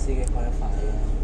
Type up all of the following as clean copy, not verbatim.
司機開得快嘅。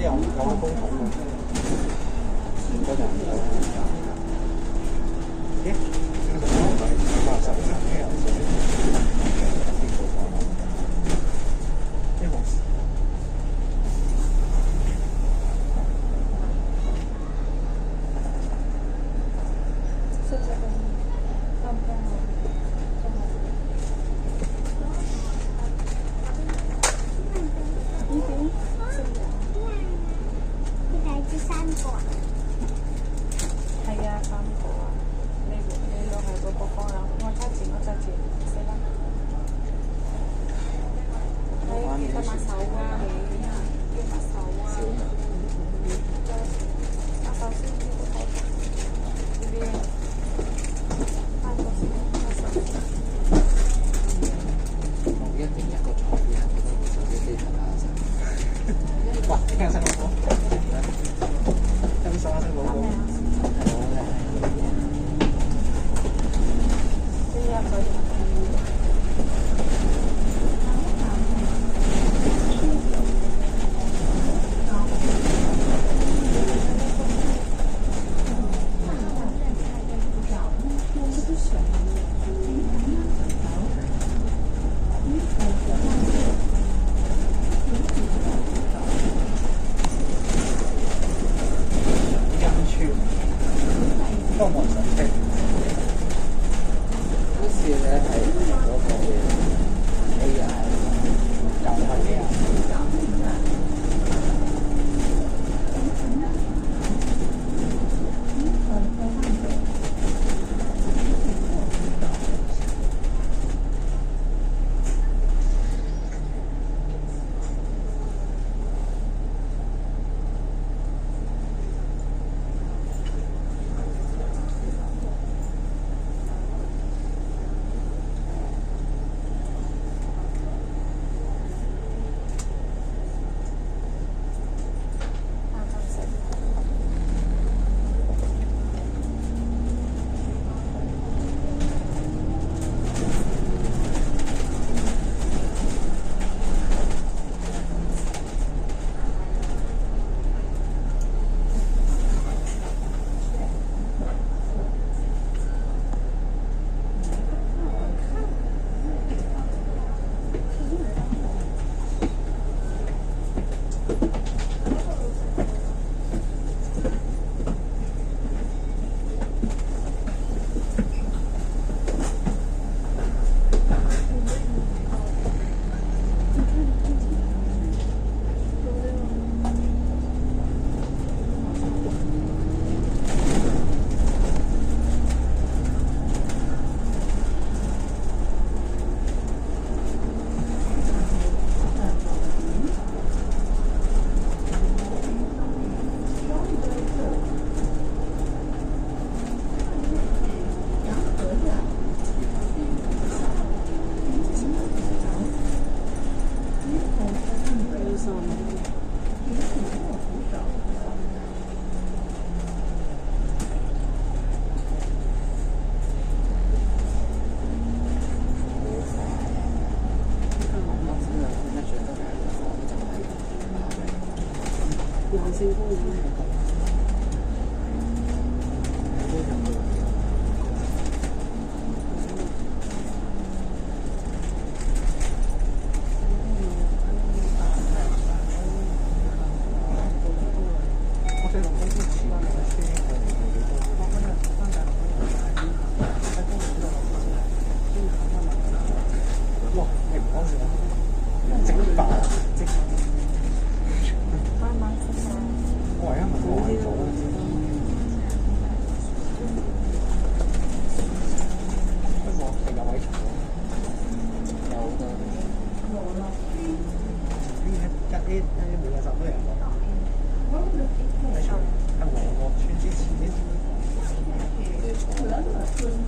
有個公桶喎，嗰陣咦？呢個唔係80嘅，呢個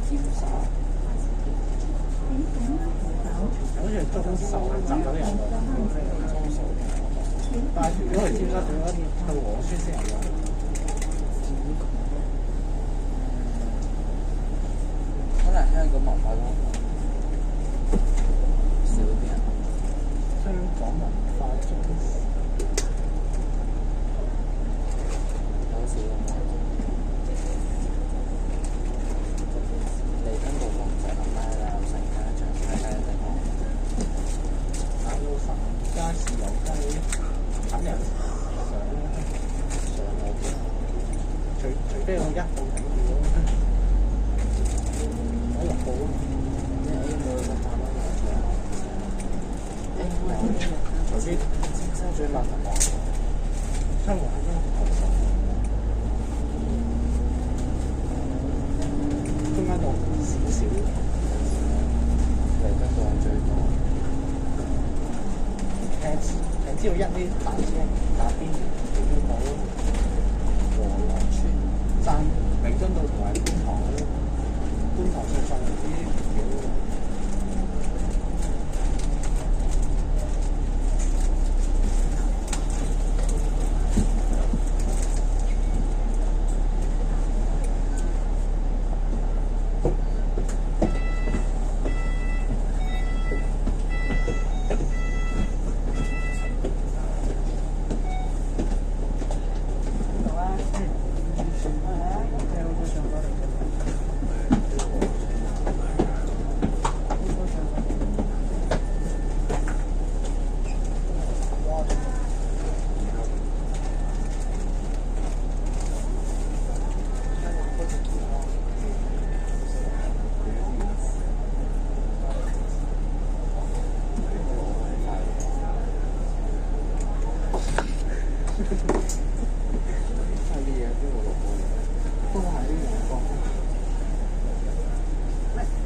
尖手，好似係中手集咗啲人喎，中手但係如果係尖沙咀嗰啲，去黃村先有用。可能香港文化都少啲人。香港文化中心好少咁樣。彌敦道黃仔林拉啦，成家長街街一定好。打到神家豉油雞，肯定上我邊，除非我一號頂住咯，我6號啊，即係 A 冇咁大蚊嘅場。除非尖沙咀萬能網，香港係真係好少，中間度少少，彌敦道係最多。係知道一啲大車打邊彌敦道、和樂村、爭彌敦道同埋觀塘上上啲橋。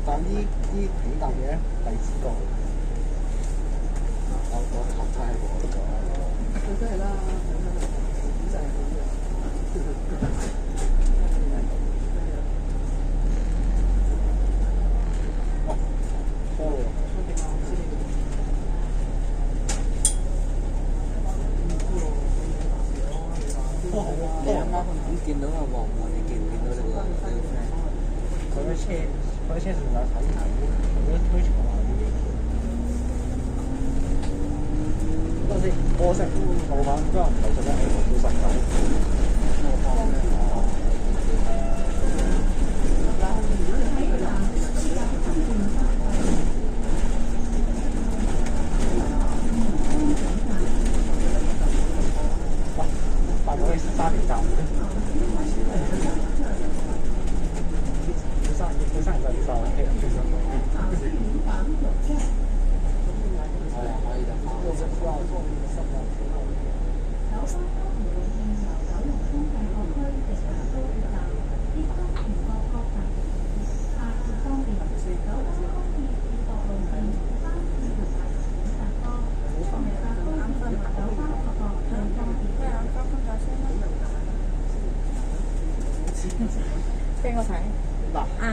但呢幾笪嘢荔枝角，我頭太過咗。佢都係啦，就係咁樣。哦，多喎。你啱啱咁見到阿黃黃，你見唔見到你個 friend？佢啲車，佢啲車仲有睇睇，佢啲推牆啊啲嘢。嗰陣時，我識老闆都係唔係做得係做實際。哇！發咗去沙田站。佢生日就要受氣人最想講。係啊，可以得翻。邊個睇？嗱，啊，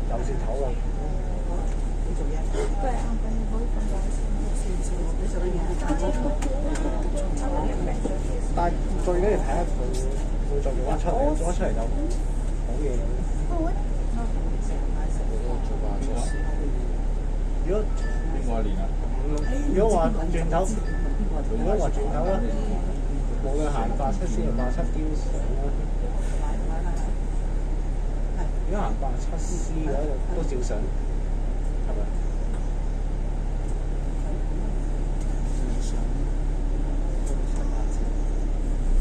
有線頭㗎。對啊，你可以放在但係最緊要睇下佢會再做翻出嚟，做翻出嚟就好嘢。做吧出事。如果邊個年啊？如果話轉頭，如果話轉頭咧，無論行87、47雕上啦。如果行87C 嘅都照上，係咪？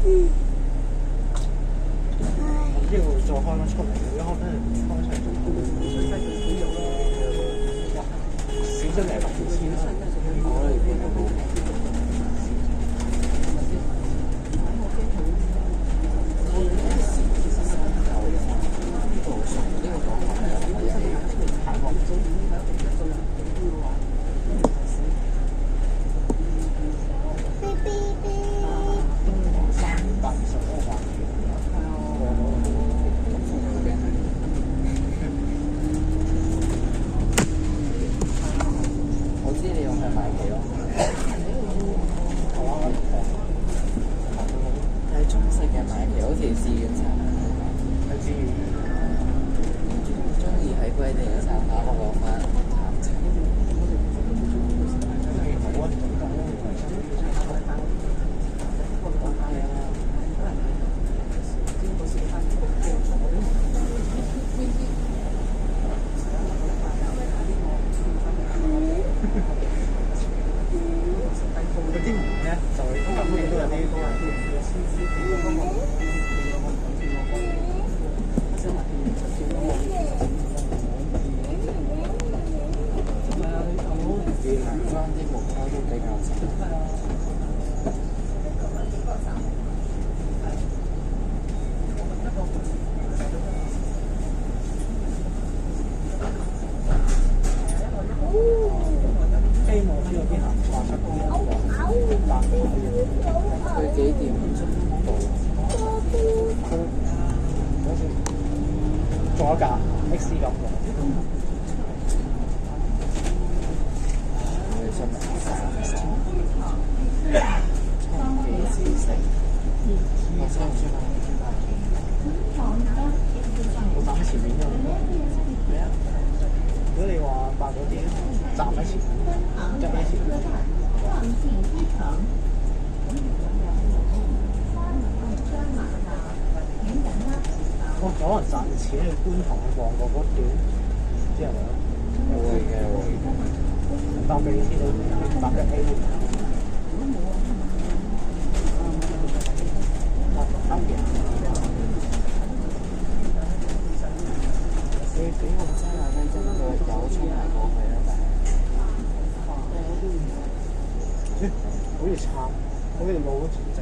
唔知會再開翻出嚟，如果開翻出嚟仲好。哇！少真係6000啦，我哋邊度冇？關啲木膠都比較雜。希望呢個啲行話出啲白嘅佢幾點到？佢好似坐一架 X 咁嘅。我哋新聞3幾時食？我收唔出啦。我站喺前面啫。係啊。如果你話八嗰啲站喺前面，側喺前面。可能賺錢去觀塘去旺角嗰段，知係咪啊？會嘅。搭地鐵都搭1A。你俾我揸下呢隻腳有衝埋過去啊！好似撐，好似路都整。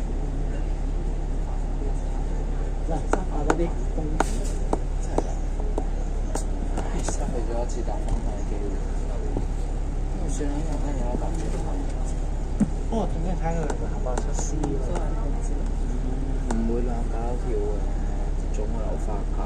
嗱，執下嗰啲公園，真係失去咗一次搭翻去嘅機會。算啦，有得搭轉頭。不過點解睇佢下巴出絲喎？唔會爛架跳嘅，總會有花架。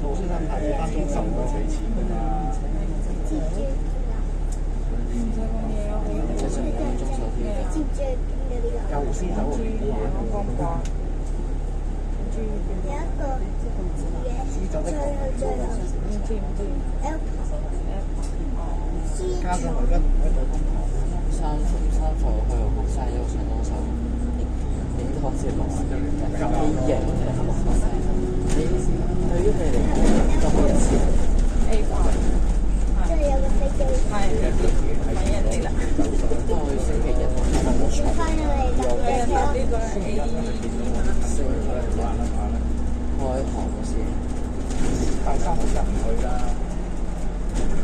我先生睇翻中心嗰俾錢㗎嘛。這是中手貼的。又先走去邊玩啊？加上我而家喺度三塊去紅山又上東手，影多節目幾型嘅紅山。對於你嚟講，多一次 A 掛，係人哋啦。因為星期日冇場，係人哋呢個 A 開學嗰時，大三好入唔去啦。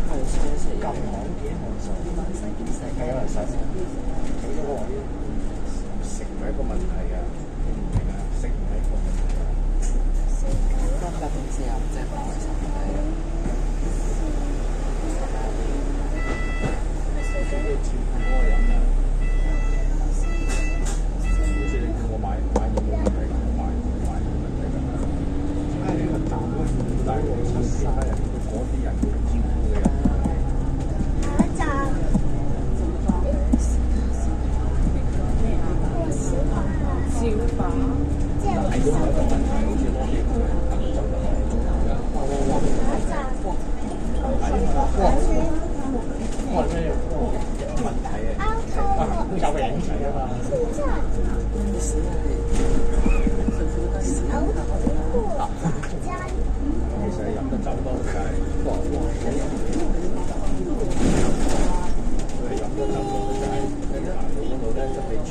係星期咁罕見紅數，係因為實佢嗰個食唔係一個問題啊，你唔明啊？食唔係一個問題啊。今日平時有隻開心嘅。要照顧嗰個人啊！好似你叫我買嘢冇問題，我買冇問題㗎。唉，呢個站都但係我親其他人嗰啲人要照顧嘅人。小巴，係都係一個問題，好似攞嘢咁就係做㗎。我係咩？問題啊！都有個影仔啊嘛。其實飲得酒多就係佢飲得酒多就係喺行路嗰度咧就被喘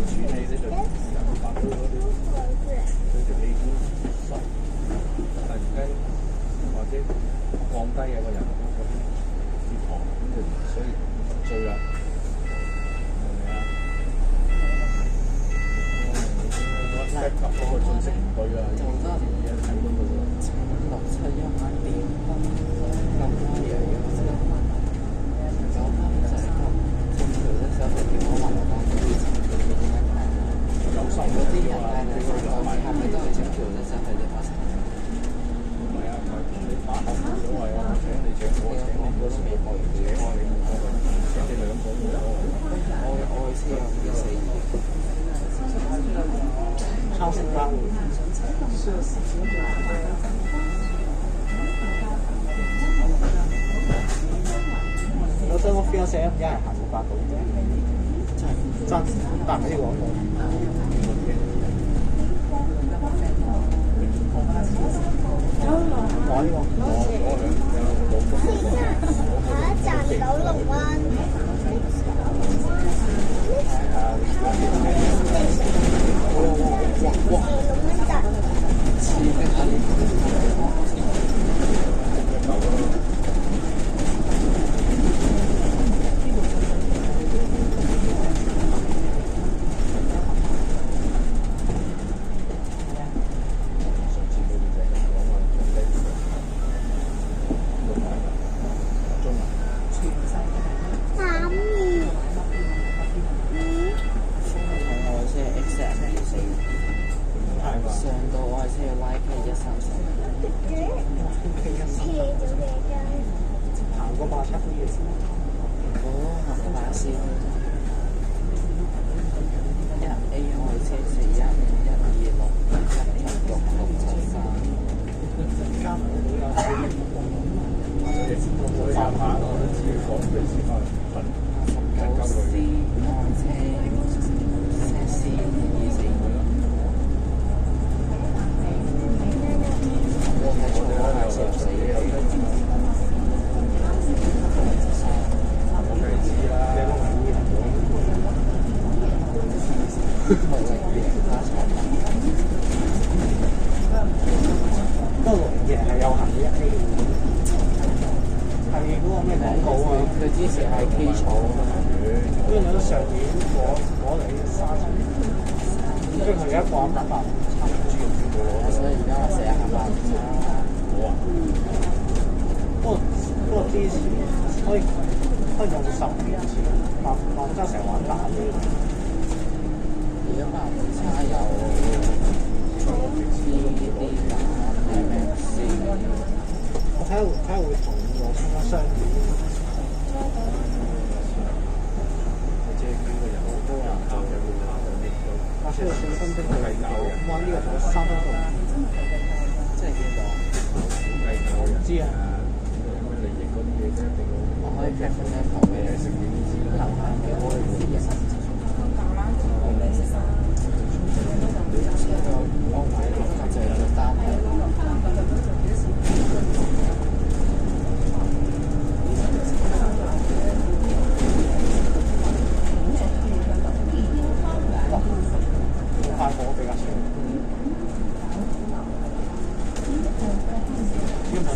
氣咧就有發到嗰啲條氣管塞，突然間或者降低嘅個人嗰啲血糖，咁就所以醉啦，係咪啊？我 set 嗰個信息唔對啊，有啲嘢睇到㗎喎。671點咁多嘢要識得問，有翻就係咁，正常嘅時候係點講話講嗰啲點樣睇啊？有心嗰啲人啊，咧，係咪都係正常嘅時候係點發生？唔係啊，唔係你打口冇所謂啊，請你請我請你嗰時我開你開你唔開佢，請你兩個冇所謂。我意思係幾四二。超時間。有陣我 feel 成一係行到8度啫，真，但係呢個廣告。我呢個，我下一站九龍灣。上到我係車要拉 K 134。行過87啲嘅。行過巴士。1A 我係車41 126 176 673。加埋都有4我下我都知佢講嘅時間份。C 我車 C 224。不過601係有行嘅，A 係嗰個咩廣告啊？佢之前係 K 草啊嘛，跟住上年攞嚟30，跟住佢而家掛800，差唔多主要全部攞。所以而家我成日行慢車。好啊。不過之前可以用10年前，萬家成日玩打機。而家慢車有啲打。分鐘去彎呢個仲3分鐘，即係邊度？我唔知啊。我可以 cap 個 sample 俾你，留下俾我哋回憶。我買呢個就係個單係。快火比較少。因為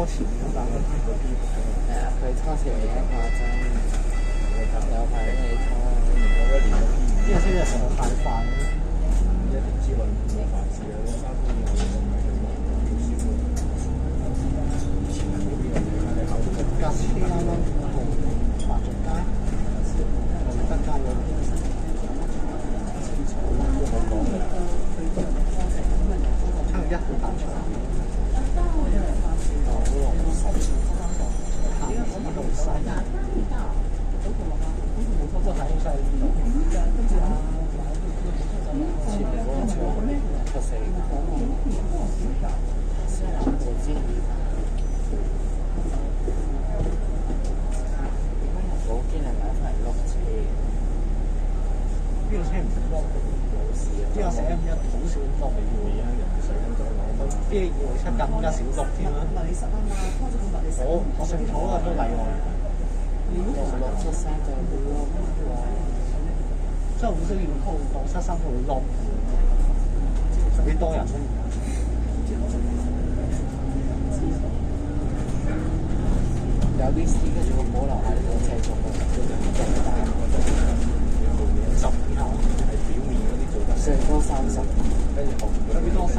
錢咁，但係係啊，佢拖條嘢誇張，有排你拖。因為現在什麼太快了，一年之內冇法子啦，三方面我哋都唔係咁忙，少少。以前係冇呢樣嘢㗎，你考到個架車啱啱過白竹街，我哋得街嗰度，都好講嘅。差一好大場。都喺晒呢度。前面嗰個車出死，我知。我見人買埋碌車，呢個車唔落冇事啊。呢個寫 M1好少落嚟會啊，人哋上緊咗攞都。呢個207更加少落添啦。我上咗啊都例外。673就會碌喎，即係好需要673會碌，除非多人咯。有啲司機仲會保留下呢個車速嘅，10下係表面嗰啲做得，最多30，跟住後面最多30，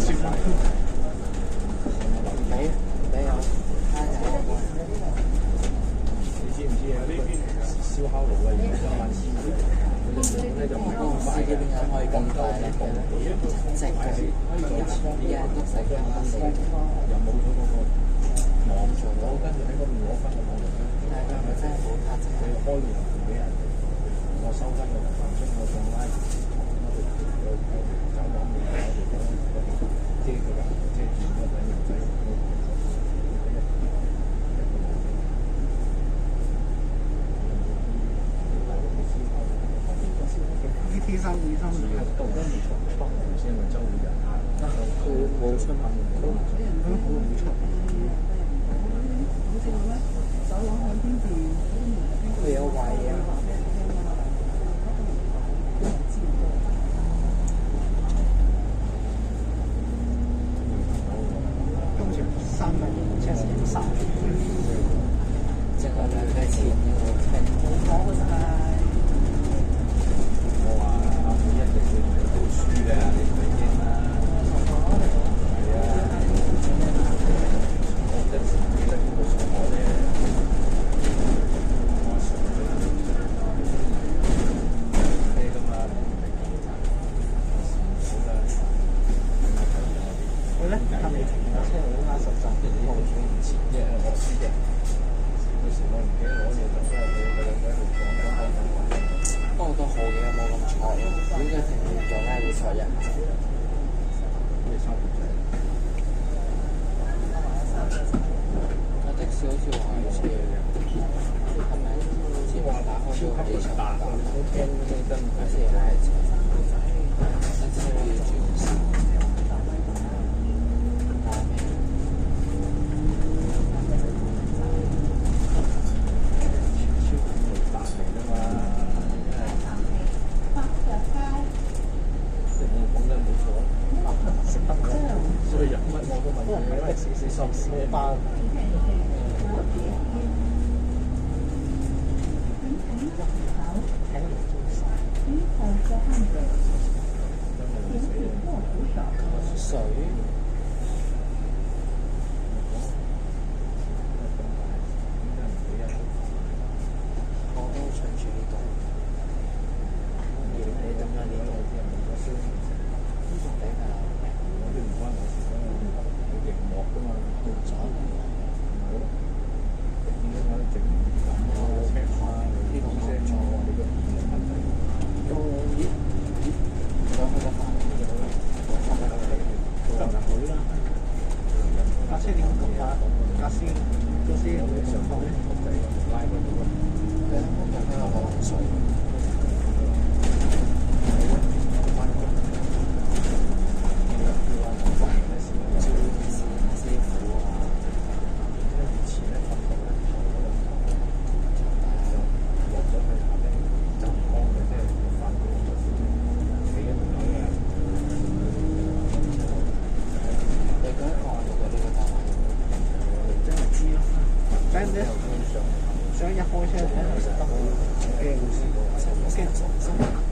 算埋。俾我慳人。你知唔知啊？呢邊燒烤爐啊，而家慢燒嘅，咧就唔係咁快嘅，點解可以咁快咧？直嘅，啲人都使咁多，又冇咗嗰個網上攞，跟住喺嗰邊攞翻個網絡咧。但係佢係咪真係好拍車？你開完俾人，我收翻個騰訊我上拉，我哋搞網面，我哋遮佢㗎，遮住個仔人仔。T3、2、3係道都唔錯，北紅先咪周會人，佢冇出品，佢好唔出。佢有位啊！今次3個車係3，淨係兩塊錢嘅喎，我話阿妹一定要嚟讀書嘅，你唔係驚啦。係啊，我真係記得呢個數學咧，我上咗咩㗎嘛？好啦，佢咧係咪停架車嚟拉實習？我仲唔切嘅，我知嘅。有時我唔記得攞嘢就真係佢兩個喺度講。不過都好嘅，冇咁錯。如果佢停完咗咧，會錯人。咩差別啫？我的士好似話有車嘅，係咪？之前打開咗機場打，好似係車，一車要轉線。打咩？大嚟㗎嘛，即係我講得冇錯，識得嘅，所以人乜我都問佢，的士收咩包？水。我都順住呢度，你點解呢度？呢度比較，我哋唔關我事㗎，佢熒幕㗎嘛，機人重新。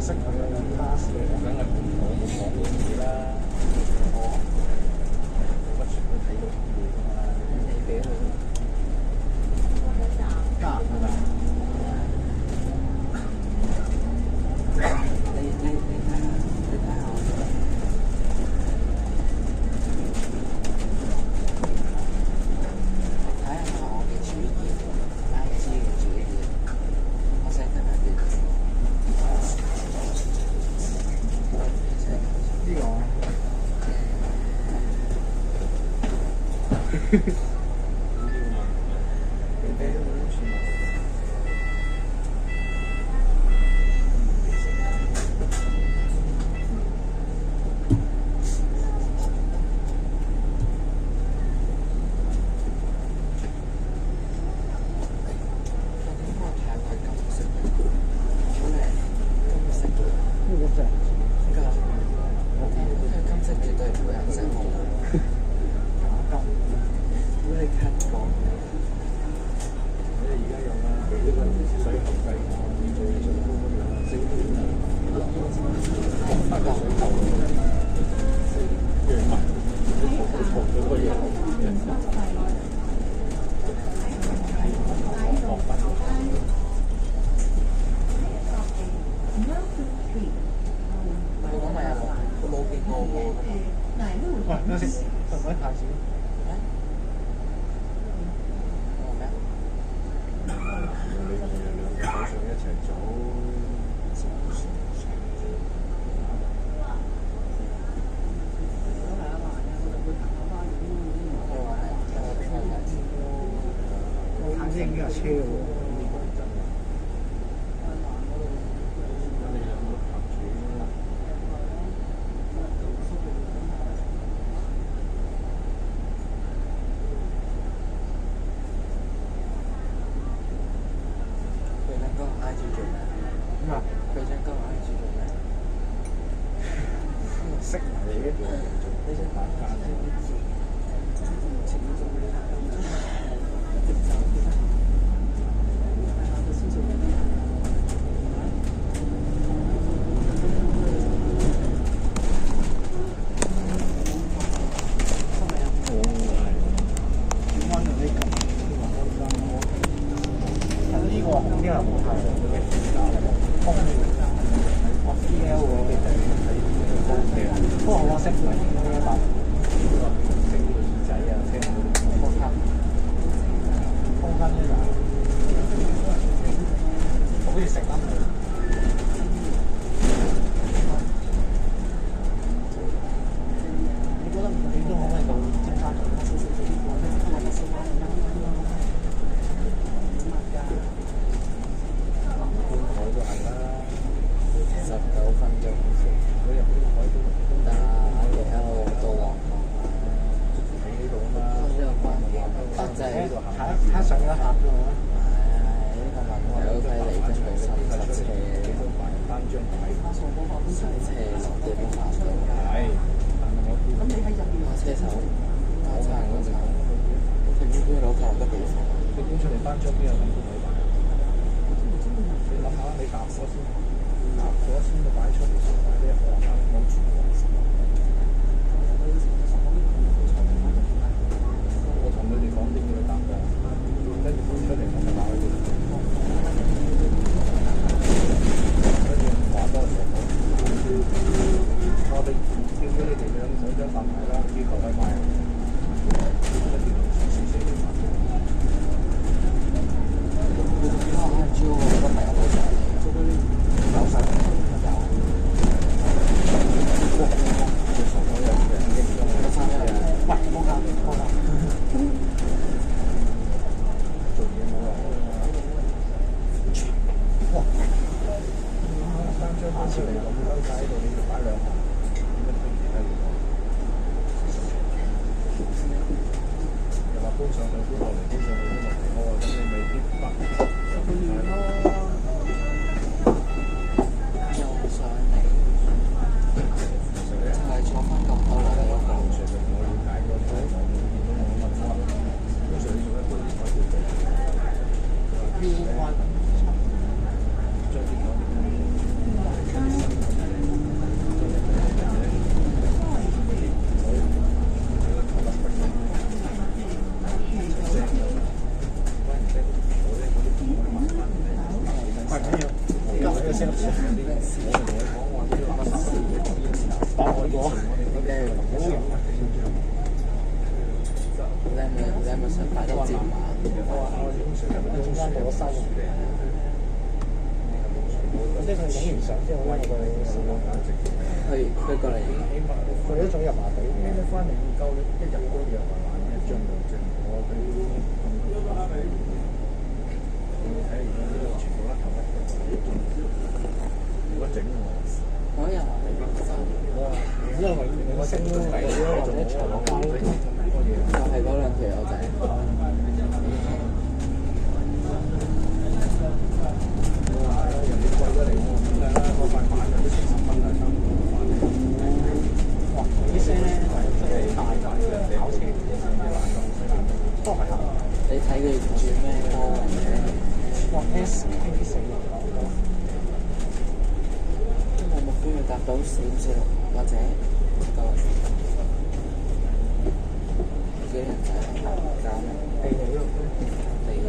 識佢啦。我梗係冇講呢啲嘢啦。我乜全都睇到啲嘢㗎嘛。你俾佢加係咪？你睇下我。睇下我嘅主頁 ，IG 嘅主頁，我 send 緊俾你。呢個果點解要咁做？你係咪想快啲接馬？我中間做咗收，即係佢影完相之後咧，佢過嚟，佢都仲入麻地。你翻嚟唔夠，一日都約埋一張兩張，我睇你睇而家呢個全部甩頭甩腳，如果整我又話你邊個？因為我升咗嚟或者長交，就係嗰兩條友仔。人哋貴咗嚟我咁啦，嗰塊板都70蚊啦，差唔多翻嚟。哇！呢些咧真係大塊嘅跑車，都係行。你睇佢住咩波或者？哇 SK4有冇機會搭到456或者到幾人仔搞咩？地理咯，地理，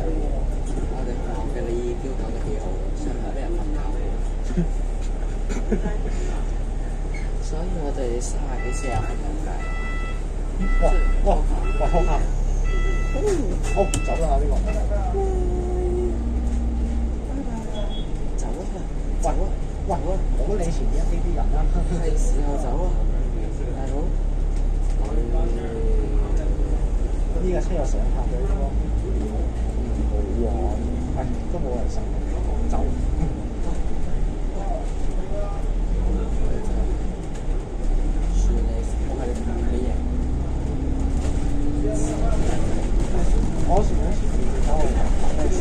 我嘅理已經講得幾好，上下俾人瞓覺。所以我哋30幾40分鐘計。哇！好行。好走啦呢個。走啊！喂，我理前面一啲人啦。係時候走啊，大佬。呢架車有上客嘅呢個。冇啊，係都冇人上，走。算你，我係你贏。我前面走係咩事？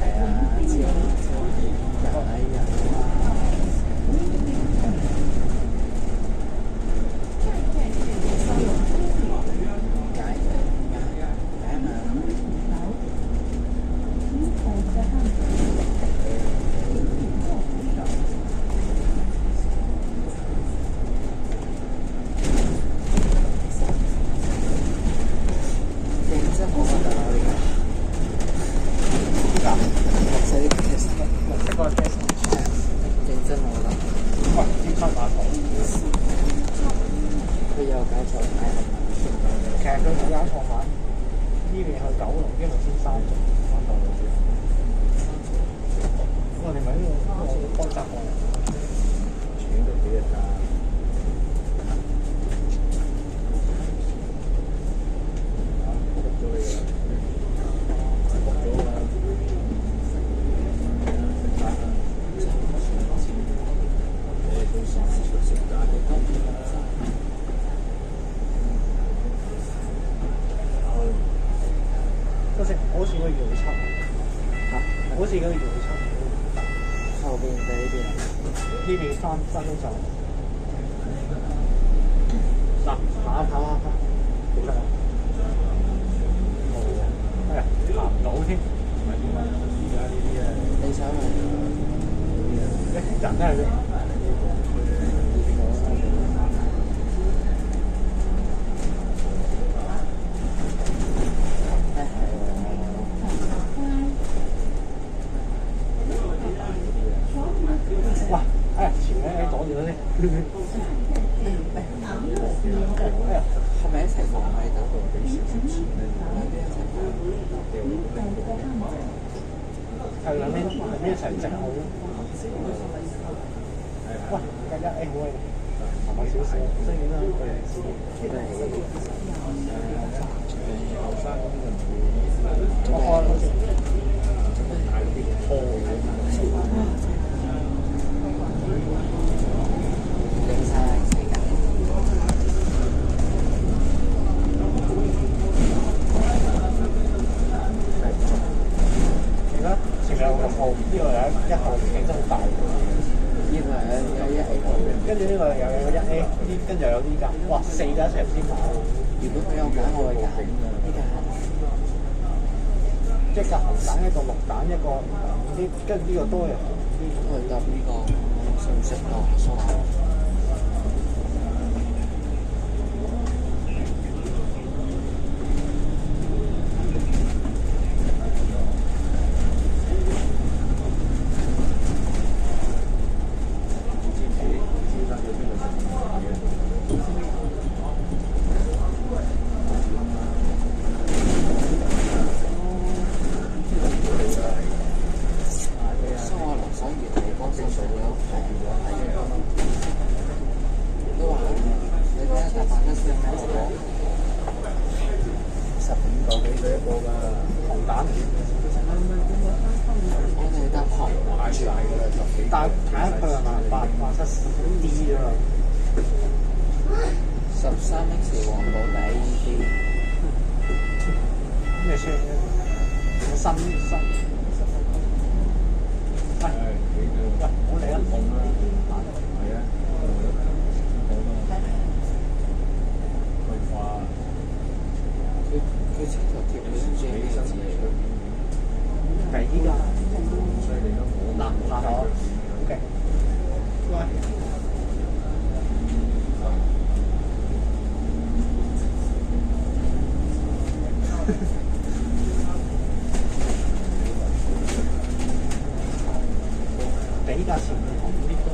係啊，超哎呀！跟住呢個多人，去搭呢個識唔識咯？蘇華。D 啊13X 環保第 AED，咩車？新誒幾喂，唔好理啦，痛啦，係啊，退化，佢車頭貼嘅起係咩身字嚟㗎？俾㗎，所以你都冇嗱我 OK，喂。比價錢同呢個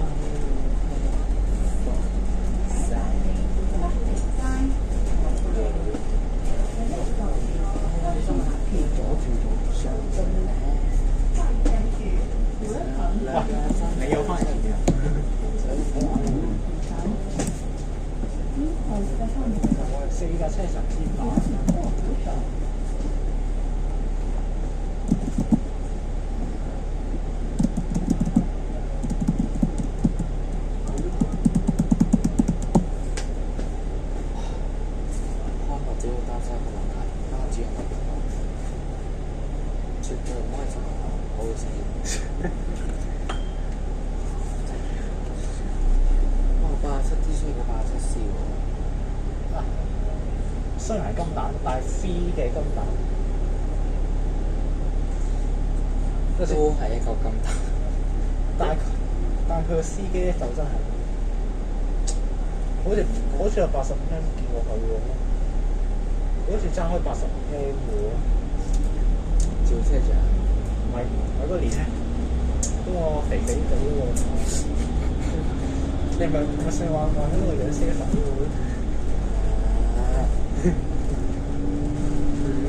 你有翻嚟嘅，四架車上千把。開學只要擔心個問題，家長係點講？絕對唔可以做學校，我會死。哇！87D 需要個87C 喎，雖然係金蛋，但係 C 嘅金蛋，都係一嚿金蛋。但係佢個司機咧就真係，好似有80M 見過佢喎，好似爭開80M 喎，趙車長，唔係嗰年咧，嗰個肥肥哋喎，你係咪成日話喺度養車手喎？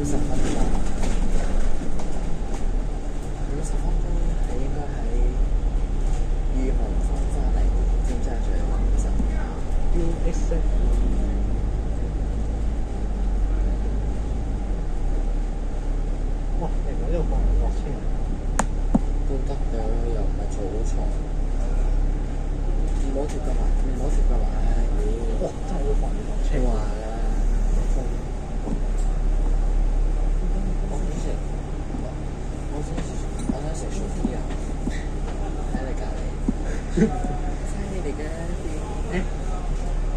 50分鐘，50分鐘係應該喺裕民坊翻嚟尖沙咀嘅其實。UX 哇！你唔喺呢度放人落車啊？都得嘅，又唔係草叢，唔好貼㗎嘛，唔好貼㗎嘛，哇！真係會放人落車話喎！啦。我想食薯條啊！喺你隔離，喺你哋嘅誒，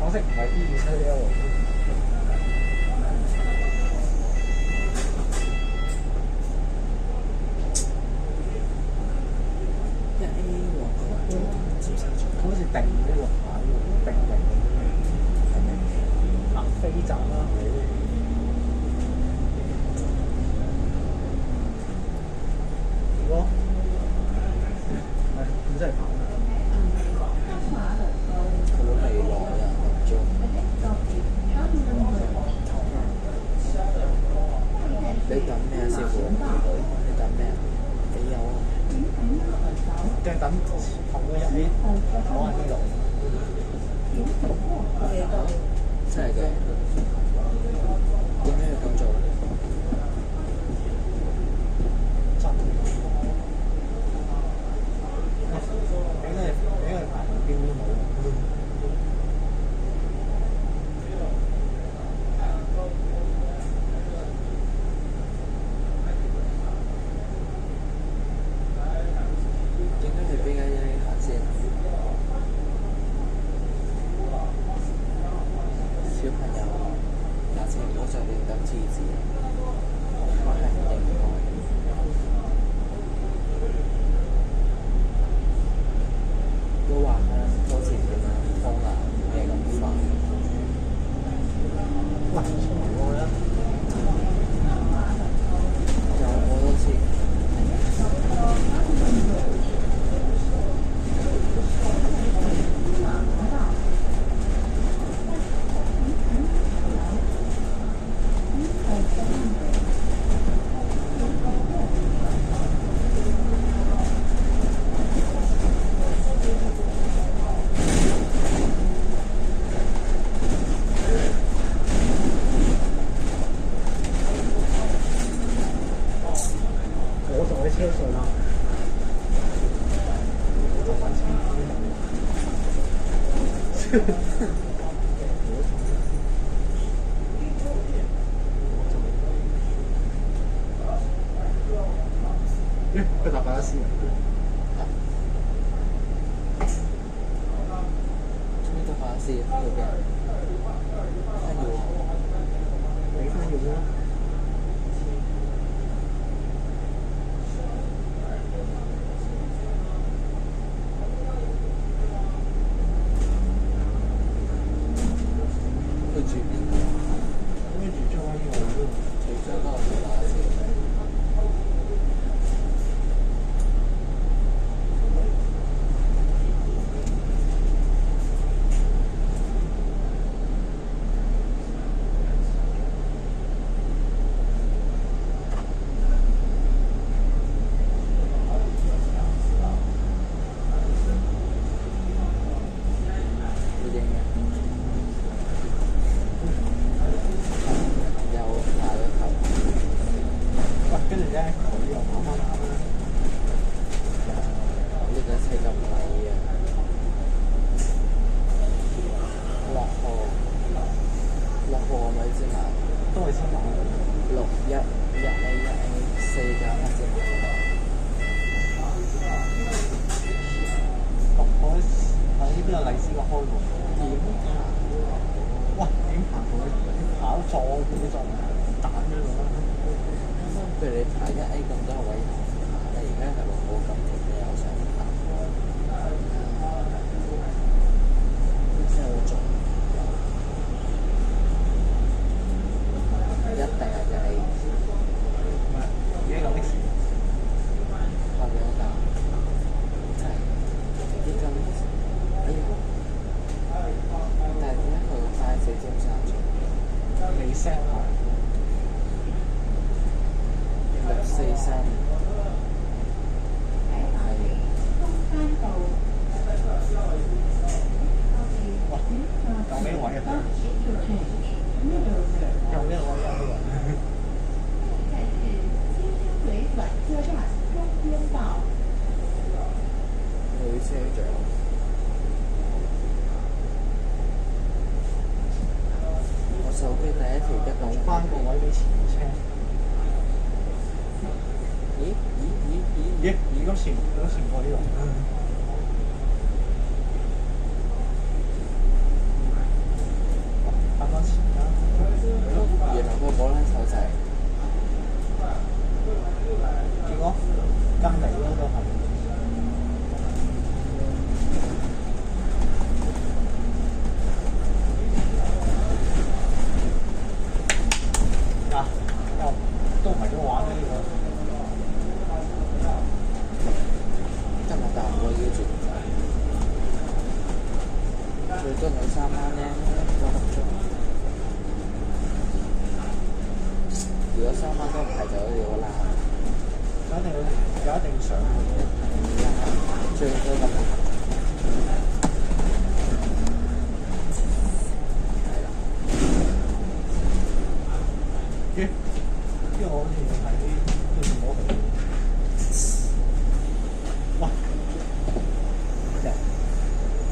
可惜唔係 B27L。1A 黃角最接受咗，好似定呢個牌喎，定係咪？南非站啦，如果係咁真係跑嘅。佢都未來啊，唔中。你等咩啊，師傅？你等咩啊？幾有啊？即係等同佢入面攞人呢度。真係嘅？點解要咁做咧？真嘅。俾佢排標都冇。應該係邊間一下先？小朋友，下次唔好再亂抌廁紙，我係唔應該。都話啦，好似點樣風啊，咩咁快？喂，出嚟喎啦！有好多次。佢搭巴士啊？中意搭巴士嗰邊，太遠。你翻要咩？去住邊度？跟住將呢個除咗嗰個搭巴士。跟住咧，佢又啱啱啦。呢架車咁貴啊！6號係咪先買？都係先買。611A 4架黑色嘅。我喺呢邊有荔枝角開喎。點行？哇！點行到跑錯嗰啲就彈咗度啦。譬如你排1A 咁多位行，你而家係6號咁條你有想行？真係好重。一定係1A。而家有的士。後邊嗰架真係啲咁，哎呀！但係點解佢個快4尖沙咀？未 set 好。643哇！有咩位啊？有咩位啊？女車長，我手機第一條一留翻個位俾前車。咦？如果前過呢度。搭翻前啦。原來佢冇撚手掣。結果跟你咯都係。嗱，都唔係咁玩嘅呢個。今日搭唔過腰住，最多2、3蚊咧，多粒鐘。如果3蚊都唔係就好似好難。有一定上嘅。最多咁。係啦。咦？呢個我好似睇都冇去。哇！呢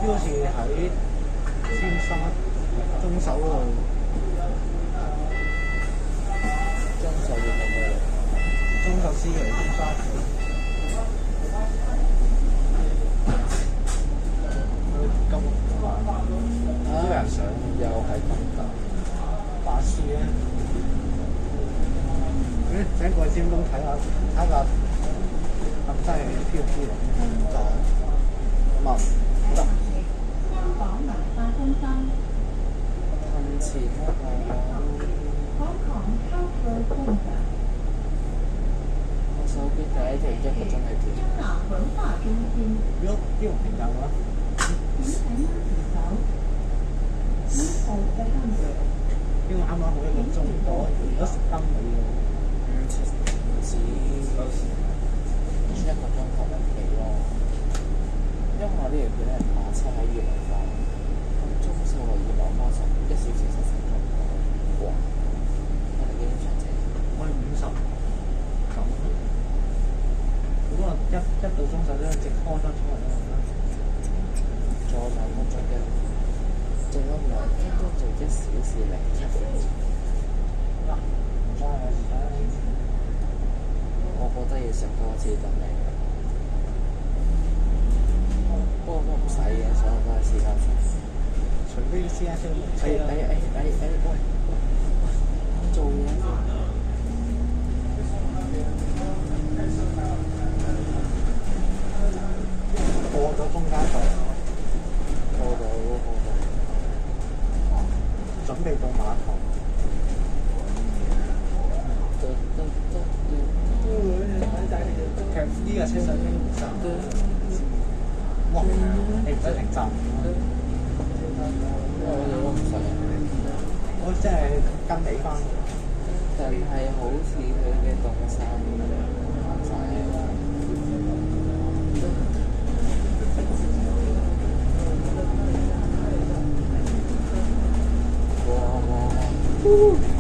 個好似喺尖沙中手嗰度。中手要冇咩？中手司嚟尖沙咀。金環都有人上，又係咁㗎。巴士咧。想過去尖東睇下係咪真係飄飄嚟？就冇得。香港文化中心。噴錢嗰個。Hong Kong Cultural Center。我手機第一條1個鐘係幾？香港文化中心。如果呢個唔夠嘅話，請睇啱扶手。呢號嘅香港。呢個啱啱好1個鐘多，如果10燈尾嘅。唔止1個鐘頭幾咯，因為我呢條片係馬車喺元朗翻，咁中數係200花10 1小時40分鐘，哇！我哋幾點上車？我係50咁。如果一到中手咧，直開翻出嚟啦。仲有2分鐘嘅。仲有2分鐘做1小時07分。嗱，唔該啊，而家我覺得要食多次等你。不過都唔使嘅，所有都係私家車。除非私家車冇車啦。喂，我做嘢。過咗中間度，過到。準備到碼頭。其實呢個車上面站，哇！你唔使停站，我哋都唔使。我真係跟你翻。但係好似佢嘅凍衫唔使。哇！